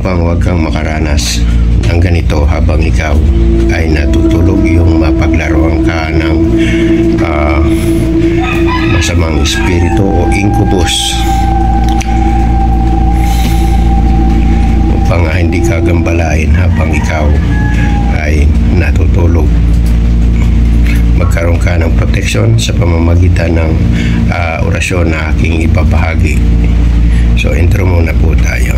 Upang huwag kang makaranas ng ganito habang ikaw ay natutulog, yung mapaglaruan ka ng masamang espiritu o incubus, upang hindi ka gambalain habang ikaw ay natutulog. Magkaroon ka ng proteksyon sa pamamagitan ng orasyon na aking ipapahagi. So intro muna po tayo.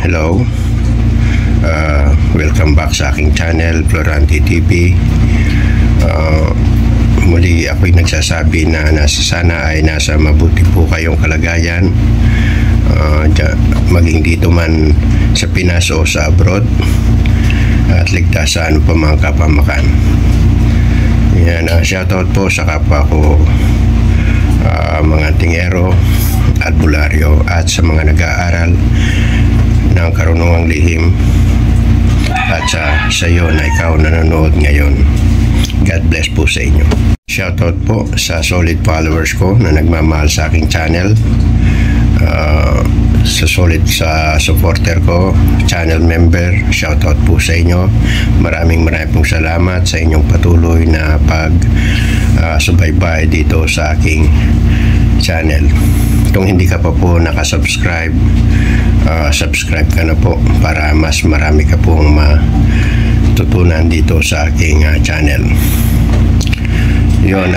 Hello, welcome back sa aking channel, Florante TV. Muli ako'y nagsasabi na sana ay nasa mabuti po kayong kalagayan, maging dito man sa Pinas o sa abroad, at ligtas sa ano pa mga kapamakan. Yan, shoutout po sa kapwa ko, mga tingero at bularyo, at sa mga nag-aaral ng karunungang lihim, at sa iyo na ikaw nanonood ngayon. God bless po sa inyo. Shoutout po sa solid followers ko na nagmamahal sa aking channel, sa solid sa supporter ko, channel member, shoutout po sa inyo. Maraming pong salamat sa inyong patuloy na subaybay dito sa aking channel. Kung hindi ka pa po nakasubscribe, subscribe ka na po para mas marami ka pong matutunan dito sa aking channel. Yun,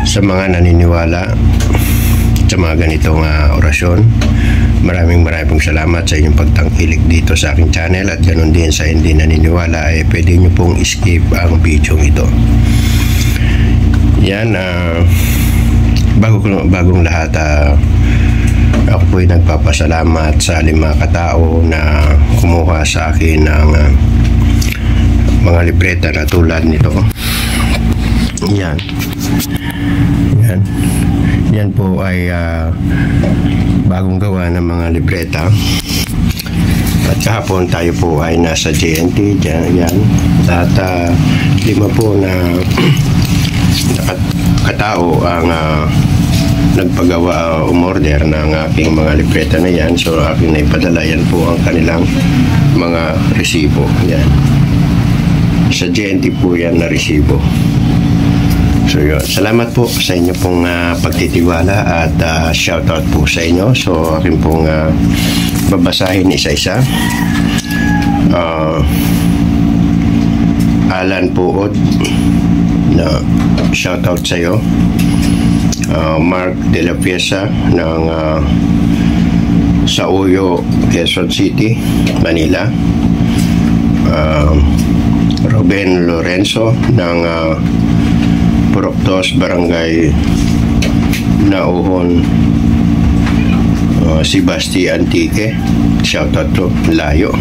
sa mga naniniwala sa mga ganitong orasyon, maraming pong salamat sa inyong pagtangkilik dito sa aking channel, at ganoon din sa hindi naniniwala ay pwede nyo pong skip ang video ito. Yan, bagong lahat, ako po ay nagpapasalamat sa 5 katao na kumuha sa akin ng mga libreta na tulad nito. Yan. Yan po ay bagong gawa ng mga libreta. At kahapon tayo po ay nasa JNT. Yan. At 5 po na katao ang nagpagawa, umorder ng aking mga libreta na yan. So aking na ipadala, yan po ang kanilang mga resibo. Yan. Sa JNT po yan na resibo. So yun, salamat po sa inyo pong pagtitiwala, at shoutout po sa inyo. So aking pong babasahin isa-isa. Alan Puot, na shoutout sa iyo. Mark De La Piesa ng Sauyo, Quezon City, Manila. Ruben Lorenzo ng Puroktos, Barangay Nauhon, Sebasti Antique, shoutout to, layo.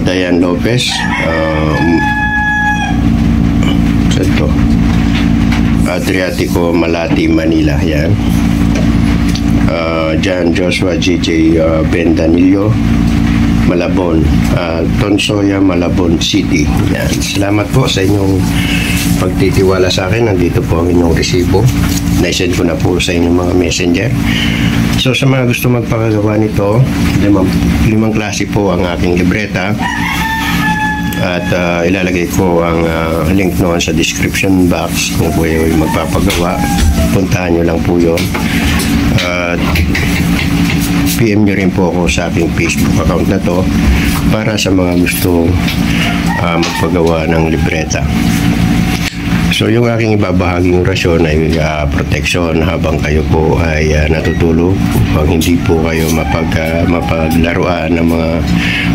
Diane Lopez, Adriatico, Malati, Manila. Yan. John Joshua GJ Bendanillo, Malabon, Tonsoya, Malabon City. Yan. Salamat po sa inyong pagtitiwala sa akin. Nandito po ang inyong resibo. Na-send ko na po sa inyong mga messenger. So sa mga gusto magpakagawa nito, 5 klase po ang aking libreta. At ilalagay ko ang link noon sa description box kung po yung magpapagawa. Puntahan nyo lang po yun. PM nyo rin po ako sa aking Facebook account na to para sa mga gusto magpagawa ng libreta. So yung aking ibabahaging orasyon ay protection habang kayo po ay natutulog, upang hindi po kayo mapaglaruan ng mga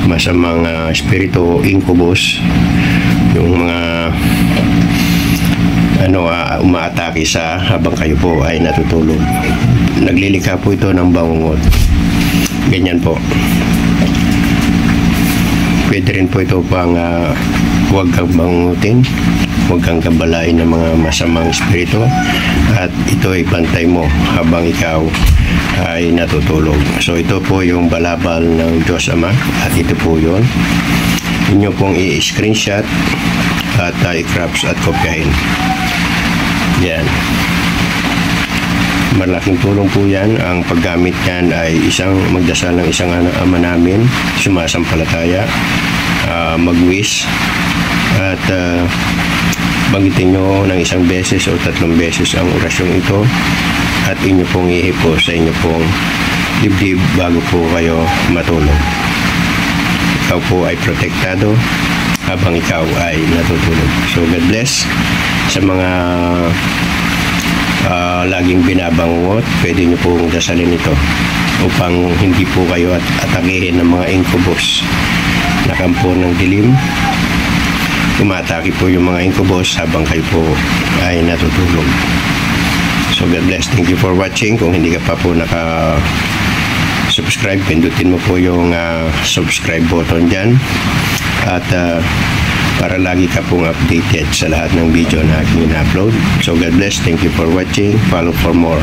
masamang espiritu, incubus, yung mga umaatake sa habang kayo po ay natutulog. Naglilikha po ito ng bangungot. Ganyan po. pwede rin po ito pang huwag kang bangutin, huwag kang kabalain ng mga masamang espiritu, at ito ay pantay mo habang ikaw ay natutulog. So ito po yung balabal ng Diyos Ama, at ito po yun. Inyo pong i-screenshot at i-crops at kopyahin. Yan. Malaking tulong po yan. Ang paggamit yan ay magdasal ng isang Ama namin, sumasampalataya, mag-wish, at banggitin nyo ng 1 beses o 3 beses ang orasyong ito, at inyo pong ihipo sa inyo pong dibdib bago po kayo matulog. Ikaw po ay protektado habang ikaw ay natutulog. So God bless. Sa mga laging binabangot, pwede nyo pong dasalin ito upang hindi po kayo atakihin ng mga incubus na kampo ng dilim. Umatake po yung mga incubus habang kayo po ay natutulog. So God bless. Thank you for watching. Kung hindi ka pa po subscribe, pindutin mo po yung subscribe button dyan, at para lagi ka pong updated sa lahat ng video na aking in-upload. So God bless. Thank you for watching. Follow for more.